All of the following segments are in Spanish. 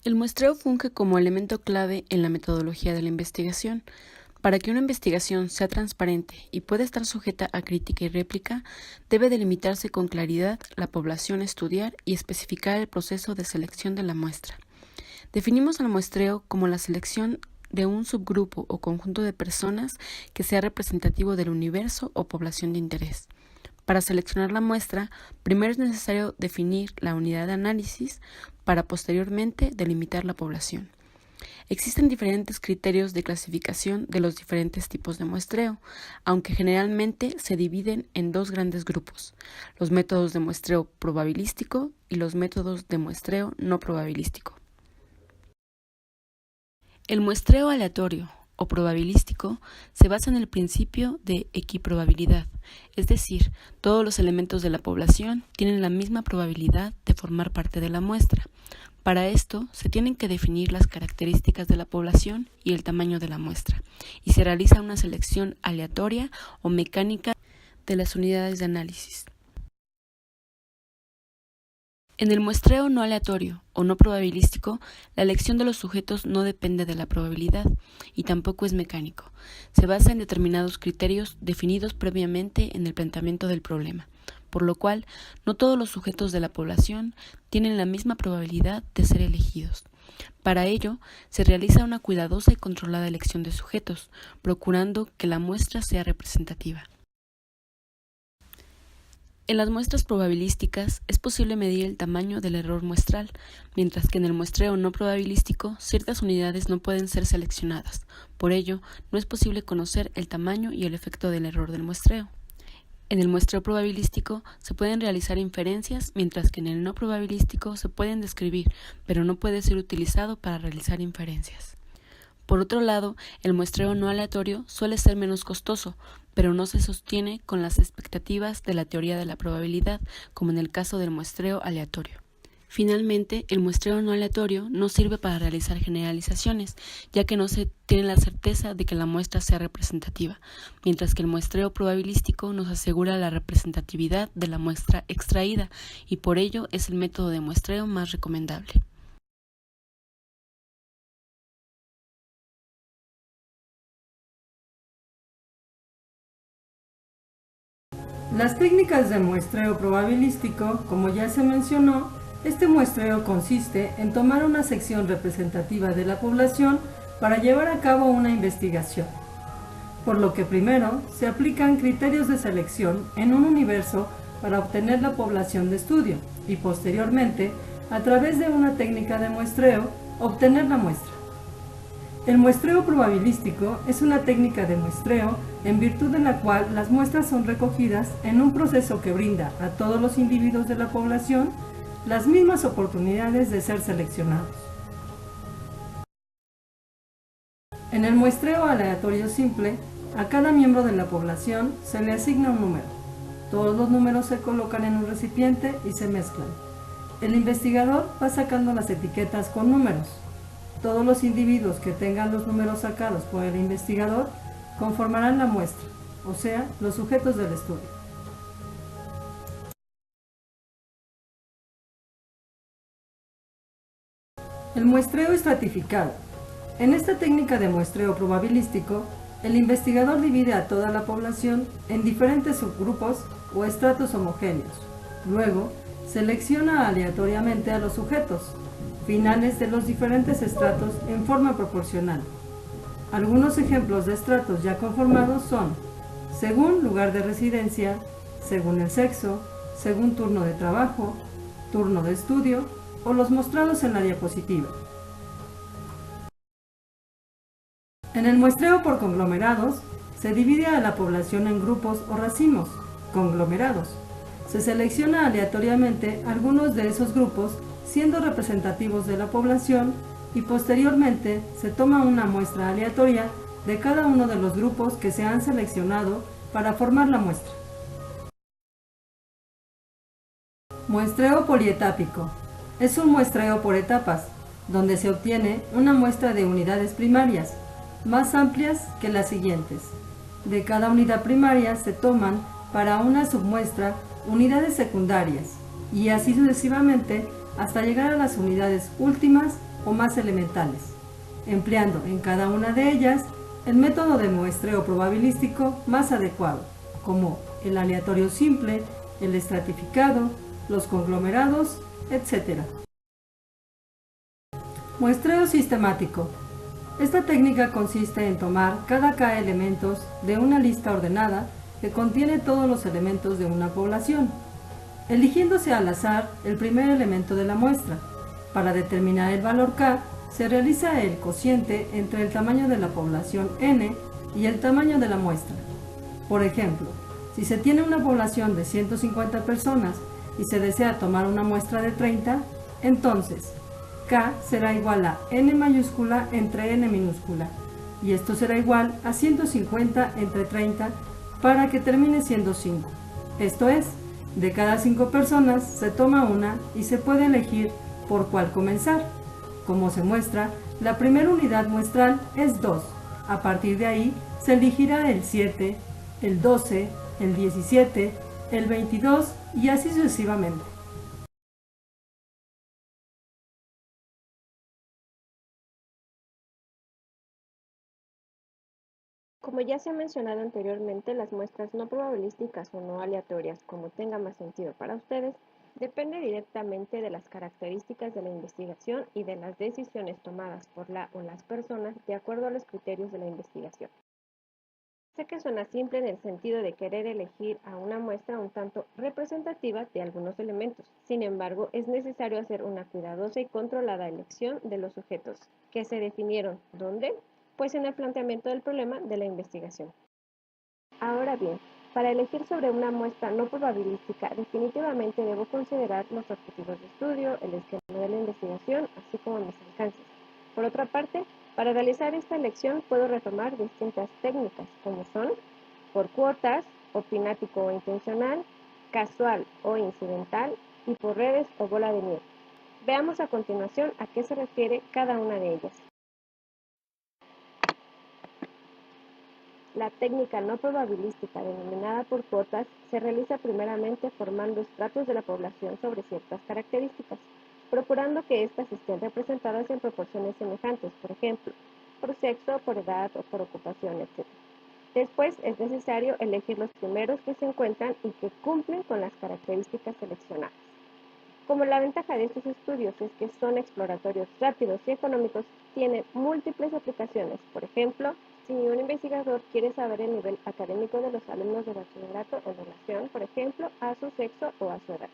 El muestreo funge como elemento clave en la metodología de la investigación. Para que una investigación sea transparente y pueda estar sujeta a crítica y réplica, debe delimitarse con claridad la población a estudiar y especificar el proceso de selección de la muestra. Definimos al muestreo como la selección de un subgrupo o conjunto de personas que sea representativo del universo o población de interés. Para seleccionar la muestra, primero es necesario definir la unidad de análisis para posteriormente delimitar la población. Existen diferentes criterios de clasificación de los diferentes tipos de muestreo, aunque generalmente se dividen en dos grandes grupos: los métodos de muestreo probabilístico y los métodos de muestreo no probabilístico. El muestreo aleatorio o probabilístico se basa en el principio de equiprobabilidad, es decir, todos los elementos de la población tienen la misma probabilidad de formar parte de la muestra. Para esto, se tienen que definir las características de la población y el tamaño de la muestra, y se realiza una selección aleatoria o mecánica de las unidades de análisis. En el muestreo no aleatorio o no probabilístico, la elección de los sujetos no depende de la probabilidad y tampoco es mecánico. Se basa en determinados criterios definidos previamente en el planteamiento del problema, por lo cual no todos los sujetos de la población tienen la misma probabilidad de ser elegidos. Para ello, se realiza una cuidadosa y controlada elección de sujetos, procurando que la muestra sea representativa. En las muestras probabilísticas es posible medir el tamaño del error muestral, mientras que en el muestreo no probabilístico ciertas unidades no pueden ser seleccionadas. Por ello, no es posible conocer el tamaño y el efecto del error del muestreo. En el muestreo probabilístico se pueden realizar inferencias, mientras que en el no probabilístico se pueden describir, pero no puede ser utilizado para realizar inferencias. Por otro lado, el muestreo no aleatorio suele ser menos costoso, pero no se sostiene con las expectativas de la teoría de la probabilidad, como en el caso del muestreo aleatorio. Finalmente, el muestreo no aleatorio no sirve para realizar generalizaciones, ya que no se tiene la certeza de que la muestra sea representativa, mientras que el muestreo probabilístico nos asegura la representatividad de la muestra extraída, y por ello es el método de muestreo más recomendable. Las técnicas de muestreo probabilístico, como ya se mencionó, este muestreo consiste en tomar una sección representativa de la población para llevar a cabo una investigación, por lo que primero se aplican criterios de selección en un universo para obtener la población de estudio y posteriormente, a través de una técnica de muestreo, obtener la muestra. El muestreo probabilístico es una técnica de muestreo en virtud de la cual las muestras son recogidas en un proceso que brinda a todos los individuos de la población las mismas oportunidades de ser seleccionados. En el muestreo aleatorio simple, a cada miembro de la población se le asigna un número. Todos los números se colocan en un recipiente y se mezclan. El investigador va sacando las etiquetas con números. Todos los individuos que tengan los números sacados por el investigador conformarán la muestra, o sea, los sujetos del estudio. El muestreo estratificado. En esta técnica de muestreo probabilístico, el investigador divide a toda la población en diferentes subgrupos o estratos homogéneos. Luego, selecciona aleatoriamente a los sujetos finales de los diferentes estratos en forma proporcional. Algunos ejemplos de estratos ya conformados son según lugar de residencia, según el sexo, según turno de trabajo, turno de estudio o los mostrados en la diapositiva. En el muestreo por conglomerados, se divide a la población en grupos o racimos, conglomerados. Se selecciona aleatoriamente algunos de esos grupos siendo representativos de la población y posteriormente se toma una muestra aleatoria de cada uno de los grupos que se han seleccionado para formar la muestra. Muestreo polietápico. Es un muestreo por etapas, donde se obtiene una muestra de unidades primarias, más amplias que las siguientes. De cada unidad primaria se toman para una submuestra unidades secundarias, y así sucesivamente hasta llegar a las unidades últimas o más elementales, empleando en cada una de ellas el método de muestreo probabilístico más adecuado, como el aleatorio simple, el estratificado, los conglomerados, etc. Muestreo sistemático. Esta técnica consiste en tomar cada K elementos de una lista ordenada que contiene todos los elementos de una población, eligiéndose al azar el primer elemento de la muestra. Para determinar el valor K, se realiza el cociente entre el tamaño de la población n y el tamaño de la muestra. Por ejemplo, si se tiene una población de 150 personas y se desea tomar una muestra de 30, entonces K será igual a n mayúscula entre n minúscula, y esto será igual a 150 entre 30 para que termine siendo 5. Esto es, de cada 5 personas se toma una y se puede elegir por cuál comenzar. Como se muestra, la primera unidad muestral es 2. A partir de ahí se elegirá el 7, el 12, el 17, el 22 y así sucesivamente. Como ya se ha mencionado anteriormente, las muestras no probabilísticas o no aleatorias, como tenga más sentido para ustedes, depende directamente de las características de la investigación y de las decisiones tomadas por la o las personas de acuerdo a los criterios de la investigación. Sé que suena simple en el sentido de querer elegir a una muestra un tanto representativa de algunos elementos. Sin embargo, es necesario hacer una cuidadosa y controlada elección de los sujetos, que se definieron ¿dónde? Pues en el planteamiento del problema de la investigación. Ahora bien, para elegir sobre una muestra no probabilística, definitivamente debo considerar los objetivos de estudio, el esquema de la investigación, así como mis alcances. Por otra parte, para realizar esta elección puedo retomar distintas técnicas, como son por cuotas, opinático o intencional, casual o incidental, y por redes o bola de nieve. Veamos a continuación a qué se refiere cada una de ellas. La técnica no probabilística denominada por cuotas se realiza primeramente formando estratos de la población sobre ciertas características, procurando que éstas estén representadas en proporciones semejantes, por ejemplo, por sexo, por edad o por ocupación, etc. Después es necesario elegir los primeros que se encuentran y que cumplen con las características seleccionadas. Como la ventaja de estos estudios es que son exploratorios rápidos y económicos, tienen múltiples aplicaciones. Por ejemplo, si un investigador quiere saber el nivel académico de los alumnos de bachillerato en relación, por ejemplo, a su sexo o a su edad.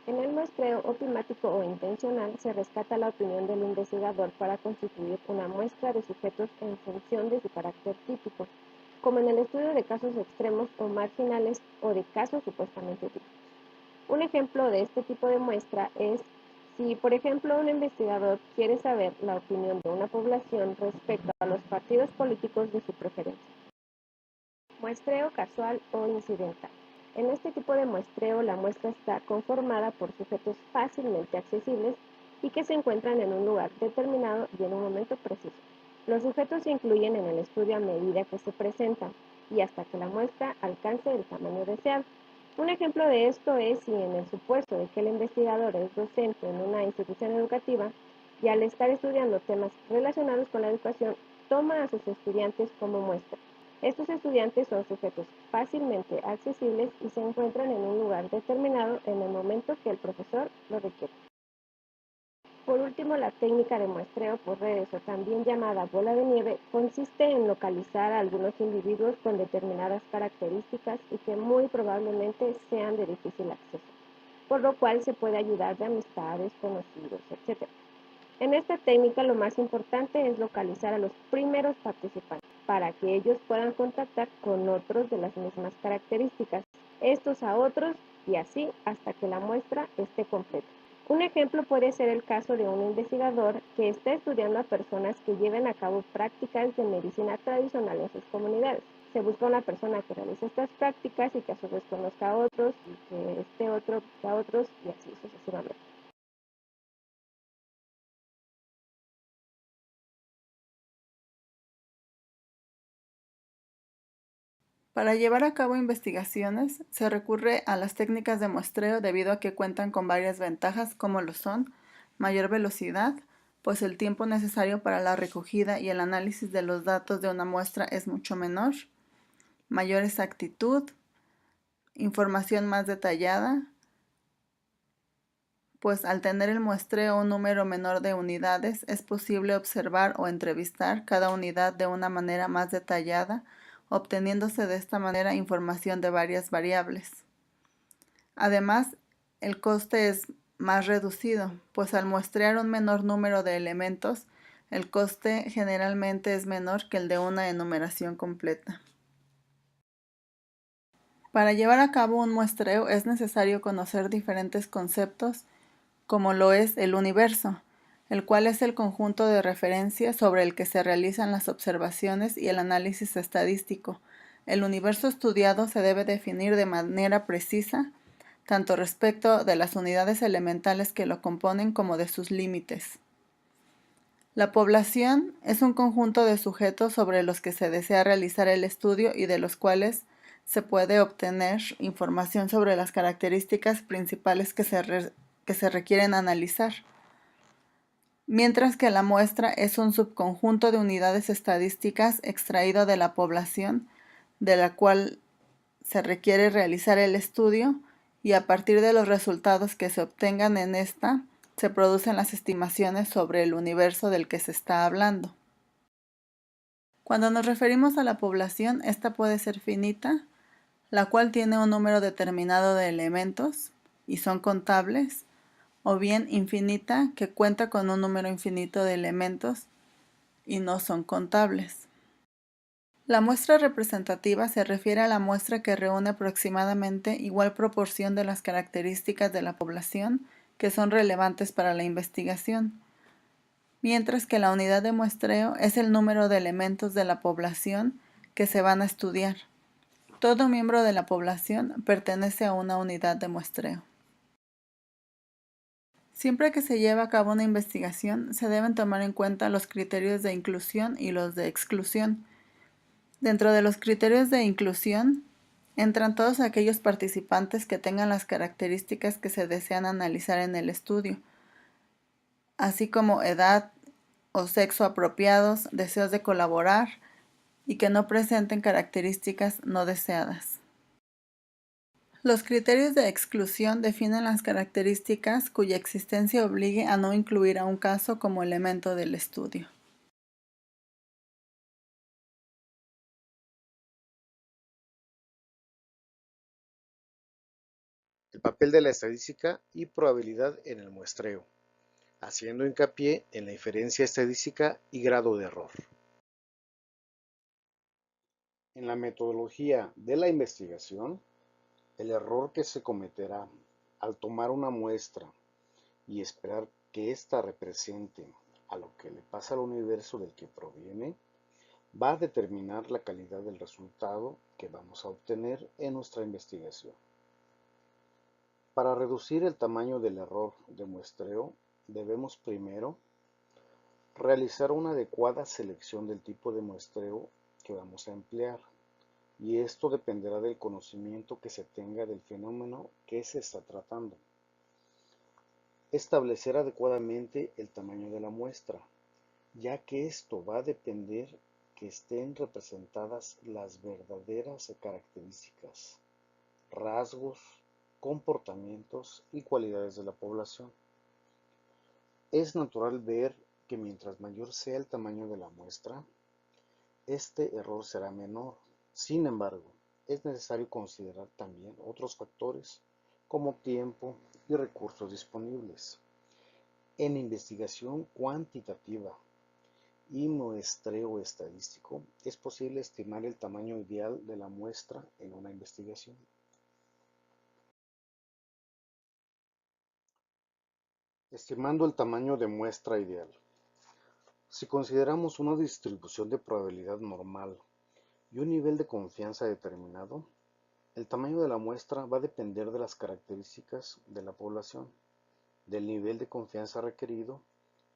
En el muestreo opimático o intencional se rescata la opinión del investigador para constituir una muestra de sujetos en función de su carácter típico, como en el estudio de casos extremos o marginales o de casos supuestamente típicos. Un ejemplo de este tipo de muestra es si, por ejemplo, un investigador quiere saber la opinión de una población respecto a los partidos políticos de su preferencia. Muestreo casual o incidental. En este tipo de muestreo, la muestra está conformada por sujetos fácilmente accesibles y que se encuentran en un lugar determinado y en un momento preciso. Los sujetos se incluyen en el estudio a medida que se presentan y hasta que la muestra alcance el tamaño deseado. Un ejemplo de esto es si en el supuesto de que el investigador es docente en una institución educativa y al estar estudiando temas relacionados con la educación, toma a sus estudiantes como muestra. Estos estudiantes son sujetos fácilmente accesibles y se encuentran en un lugar determinado en el momento que el profesor lo requiere. Por último, la técnica de muestreo por redes, o también llamada bola de nieve, consiste en localizar a algunos individuos con determinadas características y que muy probablemente sean de difícil acceso, por lo cual se puede ayudar de amistades, conocidos, etc. En esta técnica lo más importante es localizar a los primeros participantes para que ellos puedan contactar con otros de las mismas características, estos a otros y así hasta que la muestra esté completa. Un ejemplo puede ser el caso de un investigador que está estudiando a personas que lleven a cabo prácticas de medicina tradicional en sus comunidades. Se busca una persona que realice estas prácticas y que a su vez conozca a otros y que este otro a otros y así sucesivamente. Para llevar a cabo investigaciones, se recurre a las técnicas de muestreo debido a que cuentan con varias ventajas como lo son mayor velocidad, pues el tiempo necesario para la recogida y el análisis de los datos de una muestra es mucho menor, mayor exactitud, información más detallada, pues al tener el muestreo un número menor de unidades es posible observar o entrevistar cada unidad de una manera más detallada, obteniéndose de esta manera información de varias variables. Además, el coste es más reducido, pues al muestrear un menor número de elementos, el coste generalmente es menor que el de una enumeración completa. Para llevar a cabo un muestreo es necesario conocer diferentes conceptos, como lo es el universo, el cual es el conjunto de referencias sobre el que se realizan las observaciones y el análisis estadístico. El universo estudiado se debe definir de manera precisa, tanto respecto de las unidades elementales que lo componen como de sus límites. La población es un conjunto de sujetos sobre los que se desea realizar el estudio y de los cuales se puede obtener información sobre las características principales que se requieren analizar, mientras que la muestra es un subconjunto de unidades estadísticas extraído de la población de la cual se requiere realizar el estudio y a partir de los resultados que se obtengan en esta, se producen las estimaciones sobre el universo del que se está hablando. Cuando nos referimos a la población, esta puede ser finita, la cual tiene un número determinado de elementos y son contables, o bien infinita, que cuenta con un número infinito de elementos y no son contables. La muestra representativa se refiere a la muestra que reúne aproximadamente igual proporción de las características de la población que son relevantes para la investigación, mientras que la unidad de muestreo es el número de elementos de la población que se van a estudiar. Todo miembro de la población pertenece a una unidad de muestreo. Siempre que se lleva a cabo una investigación, se deben tomar en cuenta los criterios de inclusión y los de exclusión. Dentro de los criterios de inclusión, entran todos aquellos participantes que tengan las características que se desean analizar en el estudio, así como edad o sexo apropiados, deseos de colaborar y que no presenten características no deseadas. Los criterios de exclusión definen las características cuya existencia obligue a no incluir a un caso como elemento del estudio. El papel de la estadística y probabilidad en el muestreo, haciendo hincapié en la inferencia estadística y grado de error. En la metodología de la investigación, el error que se cometerá al tomar una muestra y esperar que ésta represente a lo que le pasa al universo del que proviene, va a determinar la calidad del resultado que vamos a obtener en nuestra investigación. Para reducir el tamaño del error de muestreo, debemos primero realizar una adecuada selección del tipo de muestreo que vamos a emplear, y esto dependerá del conocimiento que se tenga del fenómeno que se está tratando. Establecer adecuadamente el tamaño de la muestra, ya que esto va a depender que estén representadas las verdaderas características, rasgos, comportamientos y cualidades de la población. Es natural ver que mientras mayor sea el tamaño de la muestra, este error será menor. Sin embargo, es necesario considerar también otros factores como tiempo y recursos disponibles. En investigación cuantitativa y muestreo estadístico, es posible estimar el tamaño ideal de la muestra en una investigación. Estimando el tamaño de muestra ideal. Si consideramos una distribución de probabilidad normal y un nivel de confianza determinado, el tamaño de la muestra va a depender de las características de la población, del nivel de confianza requerido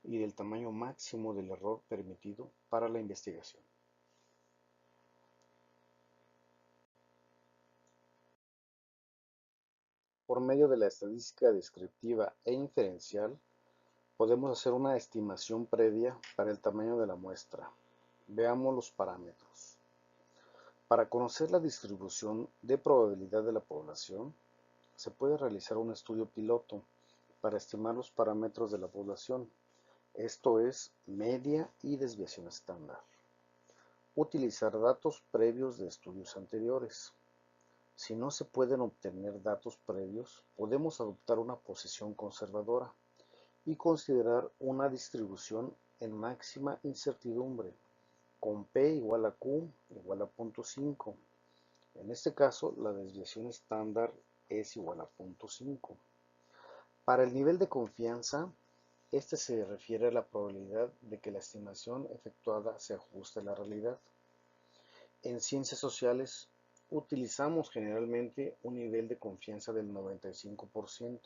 y del tamaño máximo del error permitido para la investigación. Por medio de la estadística descriptiva e inferencial, podemos hacer una estimación previa para el tamaño de la muestra. Veamos los parámetros. Para conocer la distribución de probabilidad de la población, se puede realizar un estudio piloto para estimar los parámetros de la población, esto es, media y desviación estándar. Utilizar datos previos de estudios anteriores. Si no se pueden obtener datos previos, podemos adoptar una posición conservadora y considerar una distribución en máxima incertidumbre, con P igual a Q igual a 0.5. En este caso, la desviación estándar es igual a 0.5. Para el nivel de confianza, este se refiere a la probabilidad de que la estimación efectuada se ajuste a la realidad. En ciencias sociales, utilizamos generalmente un nivel de confianza del 95%,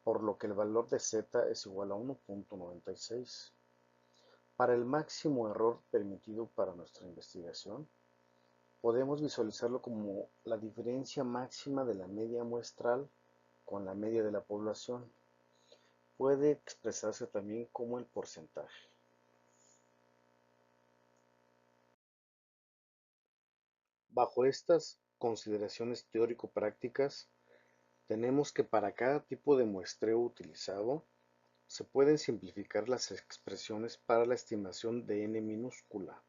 por lo que el valor de Z es igual a 1.96. Para el máximo error permitido para nuestra investigación, podemos visualizarlo como la diferencia máxima de la media muestral con la media de la población. Puede expresarse también como el porcentaje. Bajo estas consideraciones teórico-prácticas, tenemos que para cada tipo de muestreo utilizado, se pueden simplificar las expresiones para la estimación de n minúscula,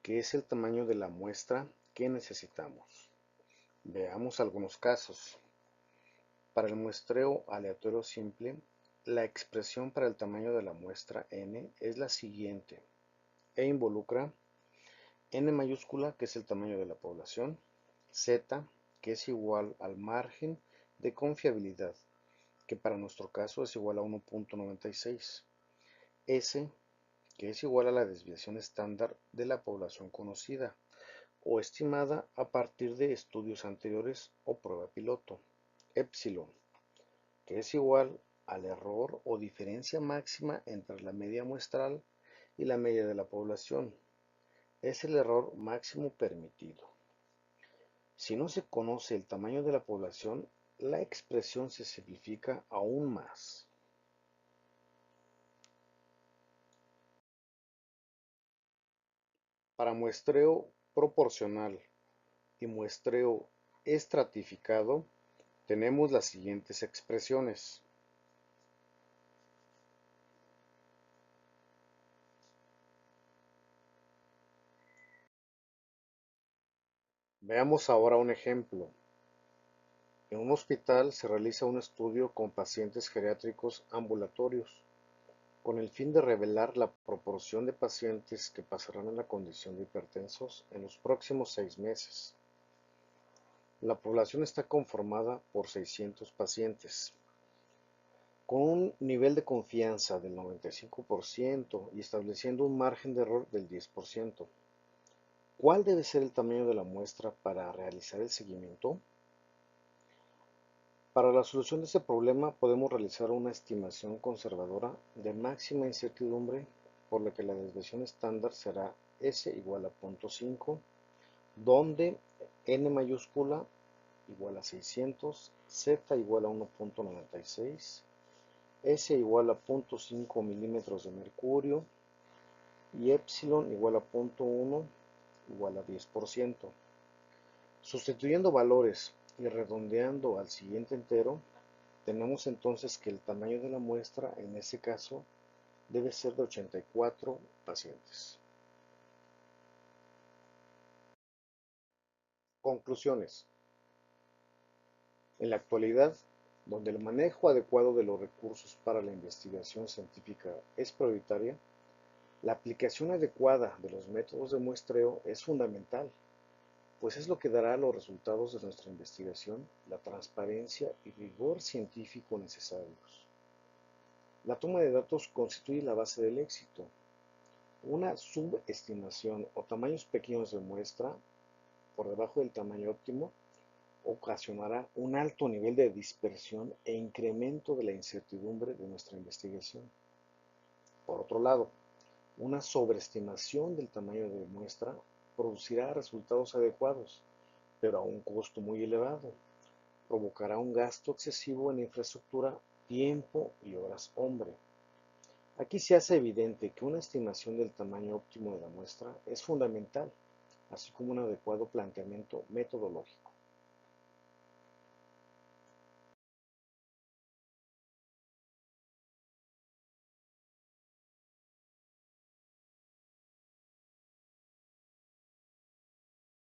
que es el tamaño de la muestra que necesitamos. Veamos algunos casos. Para el muestreo aleatorio simple, la expresión para el tamaño de la muestra n es la siguiente, e involucra n mayúscula, que es el tamaño de la población, z, que es igual al margen de confiabilidad, que para nuestro caso es igual a 1.96, s, que es igual a la desviación estándar de la población conocida o estimada a partir de estudios anteriores o prueba piloto, epsilon, que es igual al error o diferencia máxima entre la media muestral y la media de la población. Es el error máximo permitido. Si no se conoce el tamaño de la población, la expresión se simplifica aún más. Para muestreo proporcional y muestreo estratificado, tenemos las siguientes expresiones. Veamos ahora un ejemplo. En un hospital se realiza un estudio con pacientes geriátricos ambulatorios, con el fin de revelar la proporción de pacientes que pasarán a la condición de hipertensos en los próximos 6 meses. La población está conformada por 600 pacientes. Con un nivel de confianza del 95% y estableciendo un margen de error del 10%. ¿Cuál debe ser el tamaño de la muestra para realizar el seguimiento? Para la solución de este problema podemos realizar una estimación conservadora de máxima incertidumbre, por lo que la desviación estándar será S igual a 0.5, donde N mayúscula igual a 600, Z igual a 1.96, S igual a 0.5 milímetros de mercurio y epsilon igual a 0.1 igual a 10%. Sustituyendo valores y redondeando al siguiente entero, tenemos entonces que el tamaño de la muestra en ese caso debe ser de 84 pacientes. Conclusiones. En la actualidad, donde el manejo adecuado de los recursos para la investigación científica es prioritaria, la aplicación adecuada de los métodos de muestreo es fundamental, pues es lo que dará los resultados de nuestra investigación, la transparencia y rigor científico necesarios. La toma de datos constituye la base del éxito. Una subestimación o tamaños pequeños de muestra, por debajo del tamaño óptimo, ocasionará un alto nivel de dispersión e incremento de la incertidumbre de nuestra investigación. Por otro lado, una sobreestimación del tamaño de muestra producirá resultados adecuados, pero a un costo muy elevado. Provocará un gasto excesivo en infraestructura, tiempo y horas hombre, Aquí se hace evidente que una estimación del tamaño óptimo de la muestra es fundamental, así como un adecuado planteamiento metodológico.